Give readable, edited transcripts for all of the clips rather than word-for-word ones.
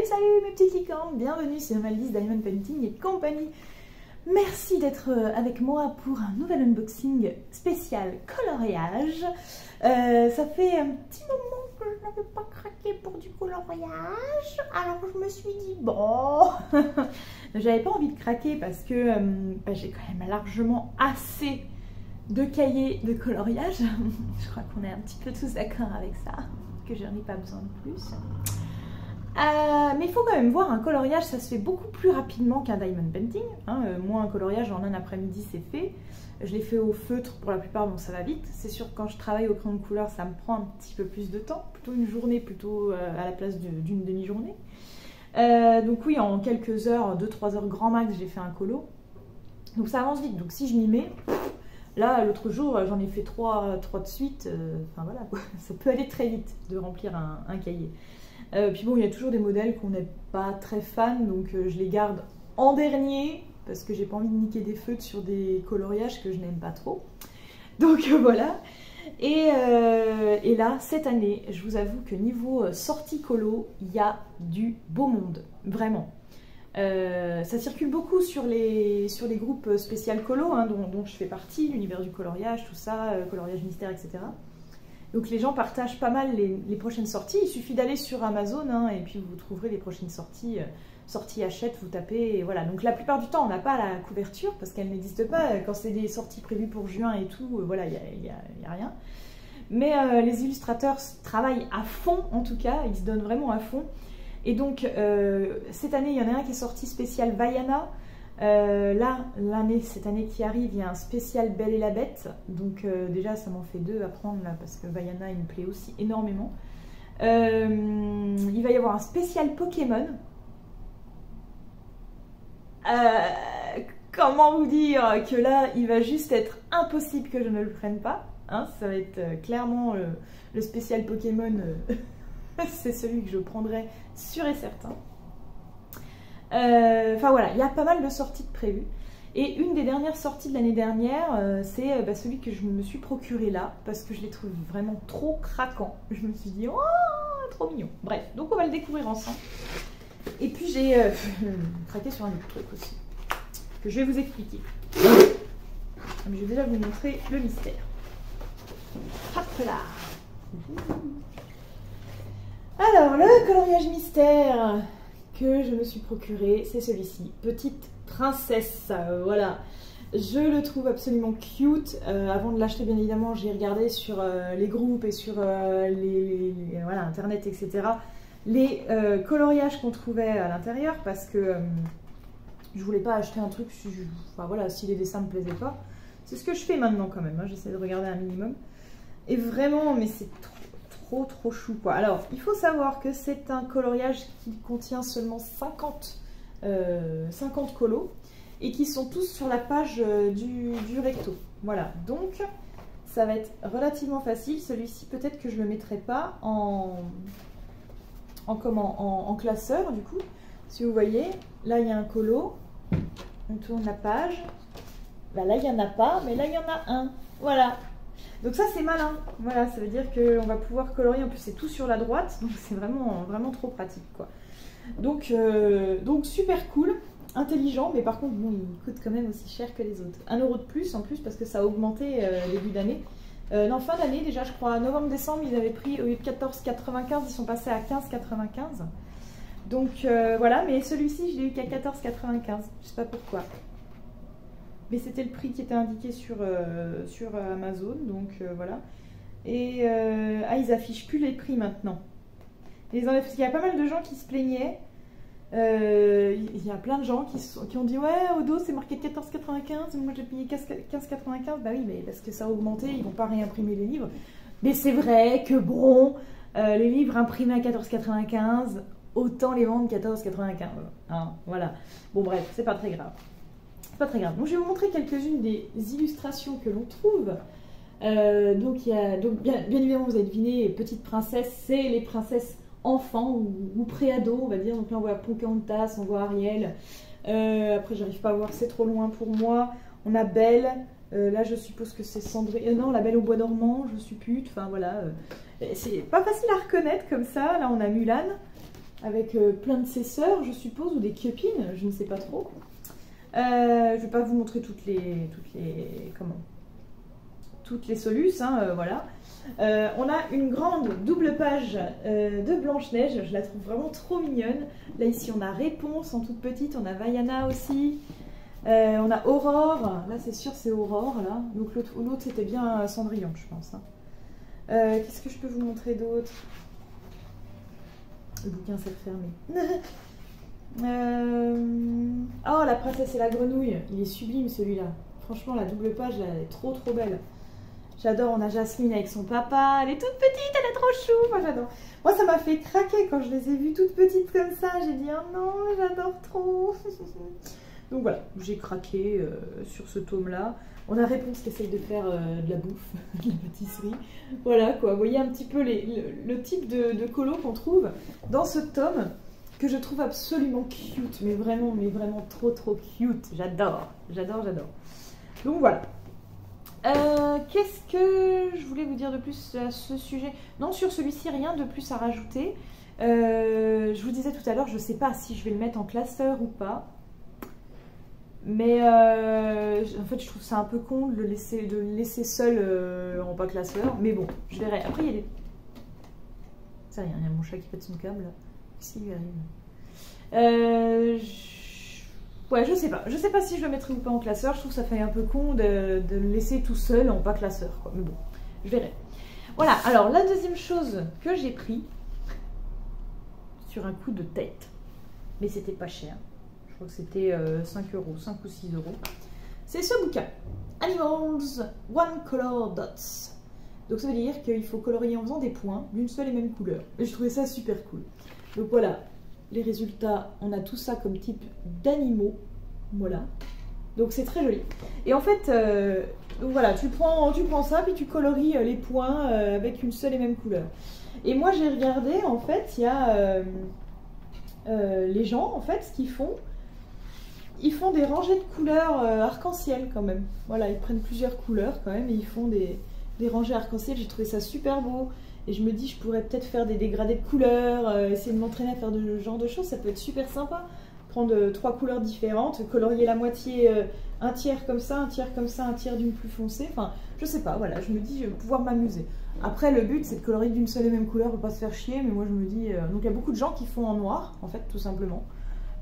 salut mes petits cliquants, bienvenue sur Maldi's Diamond Painting et compagnie. Merci d'être avec moi pour un nouvel unboxing spécial coloriage. Ça fait un petit moment que je n'avais pas craqué pour du coloriage, alors je me suis dit bon, j'avais pas envie de craquer parce que j'ai quand même largement assez de cahiers de coloriage. Je crois qu'on est un petit peu tous d'accord avec ça, que je n'en ai pas besoin de plus. Mais il faut quand même voir, un coloriage ça se fait beaucoup plus rapidement qu'un diamond painting, hein. Moi un coloriage en un après-midi c'est fait. Je l'ai fait au feutre pour la plupart, donc ça va vite. C'est sûr que quand je travaille au crayon de couleur ça me prend un petit peu plus de temps, plutôt une journée plutôt à la place d'une demi-journée. Donc oui, en quelques heures, 2-3 heures grand max, j'ai fait un colo. Donc ça avance vite, donc si je m'y mets, là l'autre jour j'en ai fait 3 de suite, enfin voilà quoi, ça peut aller très vite de remplir un cahier. Puis bon, il y a toujours des modèles qu'on n'est pas très fan, donc je les garde en dernier parce que j'ai pas envie de niquer des feutres sur des coloriages que je n'aime pas trop. Donc voilà. Et là, cette année, je vous avoue que niveau sortie colo, il y a du beau monde, vraiment. Ça circule beaucoup sur les groupes spécial colo, hein, dont je fais partie, l'univers du coloriage, tout ça, coloriage mystère, etc. Donc les gens partagent pas mal les prochaines sorties. Il suffit d'aller sur Amazon, hein, et puis vous trouverez les prochaines sorties. Sorties achète, vous tapez, et voilà. Donc la plupart du temps, on n'a pas la couverture parce qu'elle n'existe pas. Quand c'est des sorties prévues pour juin et tout, voilà, il n'y a rien. Mais les illustrateurs travaillent à fond, en tout cas, ils se donnent vraiment à fond. Et donc cette année, il y en a un qui est sorti spécial Vaiana. Là, cette année qui arrive, il y a un spécial Belle et la Bête. Donc déjà, ça m'en fait 2 à prendre là, parce que Vaiana, il me plaît aussi énormément. Il va y avoir un spécial Pokémon. Comment vous dire que là, il va juste être impossible que je ne le prenne pas. Hein, ça va être clairement le spécial Pokémon. C'est celui que je prendrai sûr et certain. Enfin voilà, il y a pas mal de sorties de prévues. Et une des dernières sorties de l'année dernière, c'est celui que je me suis procuré là, parce que je l'ai trouvé vraiment trop craquant. Je me suis dit, oh, trop mignon. Bref, donc on va le découvrir ensemble. Et puis j'ai craqué sur un autre truc aussi, que je vais vous expliquer. Mais je vais déjà vous montrer le mystère. Hop là. Alors, le coloriage mystère que je me suis procuré, c'est celui-ci, Petite Princesse, voilà. Je le trouve absolument cute. Avant de l'acheter, bien évidemment, j'ai regardé sur les groupes et sur voilà, Internet, etc. Les coloriages qu'on trouvait à l'intérieur, parce que je voulais pas acheter un truc, enfin voilà, si les dessins me plaisaient pas. C'est ce que je fais maintenant quand même, hein, j'essaie de regarder un minimum. Et vraiment, mais c'est trop chou quoi. Alors, il faut savoir que c'est un coloriage qui contient seulement 50 colos et qui sont tous sur la page du recto. Voilà, donc ça va être relativement facile. Celui-ci, peut-être que je le mettrai pas en classeur du coup. Si vous voyez, là il y a un colo, on tourne la page, bah, là il n'y en a pas, mais là il y en a un, voilà. Donc ça c'est malin, voilà, ça veut dire qu'on va pouvoir colorier, en plus c'est tout sur la droite, donc c'est vraiment trop pratique quoi. Donc super cool, intelligent, mais par contre bon, il coûte quand même aussi cher que les autres. 1 € de plus en plus parce que ça a augmenté début d'année. Non, fin d'année déjà, je crois, novembre-décembre, ils avaient pris, au lieu de 14,95, ils sont passés à 15,95. Donc voilà, mais celui-ci, je l'ai eu qu'à 14,95, je sais pas pourquoi. Mais c'était le prix qui était indiqué sur Amazon, donc voilà. Et ils affichent plus les prix maintenant. Parce qu'il y a pas mal de gens qui se plaignaient. Il y a plein de gens qui ont dit ouais, au dos c'est marqué 14,95, moi j'ai payé 15,95. Bah oui, mais parce que ça a augmenté, ils vont pas réimprimer les livres. Mais c'est vrai que bon, les livres imprimés à 14,95, autant les vendre 14,95. Hein, voilà. Bon bref, c'est pas très grave. C'est pas très grave. Donc je vais vous montrer quelques-unes des illustrations que l'on trouve. Donc bien évidemment vous avez deviné, Petite Princesse, c'est les princesses enfants ou pré-ado, on va dire. Donc là on voit Pocahontas, on voit Ariel. Après j'arrive pas à voir, c'est trop loin pour moi. On a Belle. Là je suppose que c'est Cendrillon. Non, la Belle au bois dormant, je suis pute. Enfin voilà. C'est pas facile à reconnaître comme ça. Là on a Mulan. avec plein de ses sœurs, je suppose, ou des copines, je ne sais pas trop. Je ne vais pas vous montrer toutes les solus, hein, voilà. On a une grande double page de Blanche-Neige, je la trouve vraiment trop mignonne. Là ici on a Réponse en toute petite, on a Vaiana aussi, on a Aurore, là c'est sûr c'est Aurore là, donc l'autre c'était bien Cendrillon je pense. Hein. Qu'est-ce que je peux vous montrer d'autre? Le bouquin s'est refermé. Oh, La princesse et la grenouille, il est sublime celui-là. Franchement, la double page, elle est trop trop belle. J'adore, on a Jasmine avec son papa, elle est toute petite, elle est trop chou, moi j'adore. Moi ça m'a fait craquer quand je les ai vues toutes petites comme ça, j'ai dit oh non, j'adore trop. Donc voilà, j'ai craqué sur ce tome-là. On a Réponse qui essaye de faire de la bouffe, de la pâtisserie. Voilà quoi, vous voyez un petit peu le type de colo qu'on trouve dans ce tome, que je trouve absolument cute, mais vraiment trop trop cute. J'adore, j'adore, j'adore. Donc voilà. Qu'est-ce que je voulais vous dire de plus à ce sujet? Non, sur celui-ci, rien de plus à rajouter. Je vous disais tout à l'heure, je ne sais pas si je vais le mettre en classeur ou pas. Mais en fait, je trouve ça un peu con de le laisser seul en pas classeur. Mais bon, je verrai. Après, il y a des... Ça, il y a mon chat qui pète son câble. Qu'est-ce qui lui arrive? Ouais, je sais pas. Je sais pas si je le mettrai ou pas en classeur. Je trouve que ça fait un peu con de le laisser tout seul en pas classeur, quoi. Mais bon, je verrai. Voilà, alors la deuxième chose que j'ai pris sur un coup de tête, mais c'était pas cher. Je crois que c'était 5 euros, 5 ou 6 euros. C'est ce bouquin, Animals One Color Dots. Donc ça veut dire qu'il faut colorier en faisant des points d'une seule et même couleur. Et je trouvais ça super cool. Donc voilà. Les résultats, on a tout ça comme type d'animaux, voilà. Donc c'est très joli. Et en fait, donc voilà, tu prends ça, puis tu colories les points avec une seule et même couleur. Et moi j'ai regardé, en fait, il y a les gens, en fait, ce qu'ils font, ils font des rangées de couleurs arc-en-ciel quand même. Voilà, ils prennent plusieurs couleurs quand même et ils font des rangées arc-en-ciel. J'ai trouvé ça super beau. Et je me dis, je pourrais peut-être faire des dégradés de couleurs, essayer de m'entraîner à faire ce genre de choses, ça peut être super sympa. Prendre 3 couleurs différentes, colorier la moitié, un tiers comme ça, un tiers comme ça, un tiers d'une plus foncée. Enfin, je sais pas, voilà, je me dis, je vais pouvoir m'amuser. Après, le but, c'est de colorier d'une seule et même couleur pour pas se faire chier, mais moi je me dis... Donc il y a beaucoup de gens qui font en noir, en fait, tout simplement.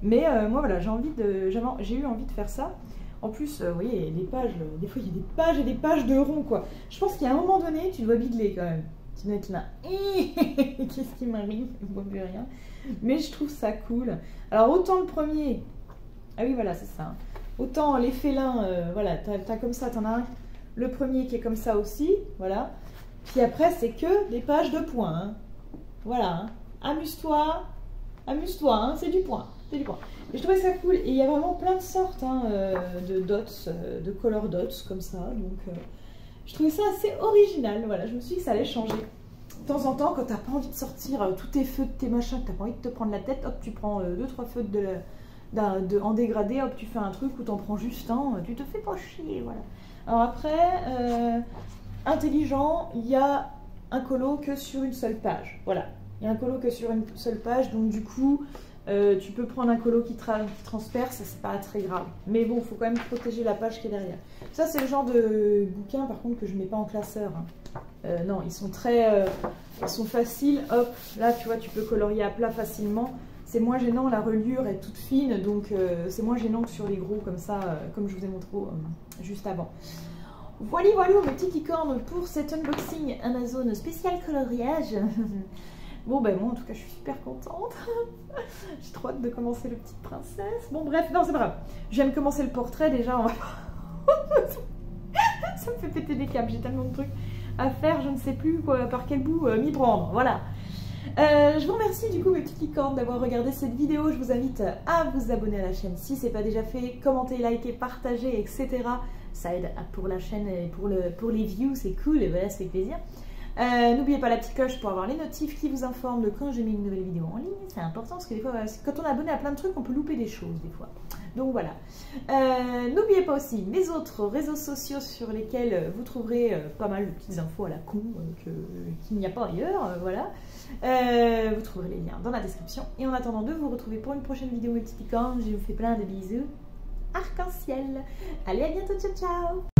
Mais moi, voilà, j'ai eu envie de faire ça. En plus, vous voyez, les pages, des fois, il y a des pages et des pages de ronds, quoi. Je pense qu'à un moment donné, tu dois bigler quand même. Tu dois être là, qu'est-ce qui m'arrive? Je ne vois plus rien. Mais je trouve ça cool. Alors, autant le premier, ah oui, voilà, c'est ça. Autant les félins, voilà, t'as comme ça, t'en as un. Le premier qui est comme ça aussi, voilà. Puis après, c'est que des pages de points. Hein. Voilà, hein. Amuse-toi, hein, c'est du point. C'est du point. Et je trouvais ça cool. Et il y a vraiment plein de sortes hein, de dots, de color dots, comme ça. Donc... je trouvais ça assez original, voilà, je me suis dit que ça allait changer. De temps en temps, quand t'as pas envie de sortir tous tes feux de tes machins, que t'as pas envie de te prendre la tête, hop, tu prends 2-3 feux en dégradé, hop, tu fais un truc où t'en prends juste un, tu te fais pas chier, voilà. Alors après, intelligent, il y a un colo que sur une seule page, voilà. Il y a un colo que sur une seule page, donc du coup, tu peux prendre un colo qui transperce, ça c'est pas très grave. Mais bon, il faut quand même protéger la page qui est derrière. Ça, c'est le genre de bouquin, par contre, que je ne mets pas en classeur. Hein. Non, ils sont ils sont faciles. Hop, là, tu vois, tu peux colorier à plat facilement. C'est moins gênant, la reliure est toute fine, donc c'est moins gênant que sur les gros, comme ça, comme je vous ai montré juste avant. Voilà, mes petites licornes pour cet unboxing Amazon spécial coloriage. Bon, ben moi, en tout cas, je suis super contente. J'ai trop hâte de commencer le Petite Princesse. Bon, bref, non, c'est pas grave. Je viens de commencer le portrait, déjà, on va... Ça me fait péter des câbles, j'ai tellement de trucs à faire, je ne sais plus quoi, par quel bout m'y prendre, voilà. Je vous remercie du coup mes petites licornes d'avoir regardé cette vidéo, je vous invite à vous abonner à la chaîne si ce n'est pas déjà fait, commenter, liker, partager, etc. Ça aide pour la chaîne et pour les views, c'est cool et voilà, ça fait plaisir. N'oubliez pas la petite cloche pour avoir les notifs qui vous informent de quand j'ai mis une nouvelle vidéo en ligne. C'est important parce que des fois, quand on est abonné à plein de trucs, on peut louper des choses des fois. Donc voilà. N'oubliez pas aussi mes autres réseaux sociaux sur lesquels vous trouverez pas mal de petites infos à la con qu'il n'y a pas ailleurs. Voilà. Vous trouverez les liens dans la description. Et en attendant de vous retrouver pour une prochaine vidéo multipliquante, je vous fais plein de bisous arc-en-ciel. Allez, à bientôt, ciao ciao.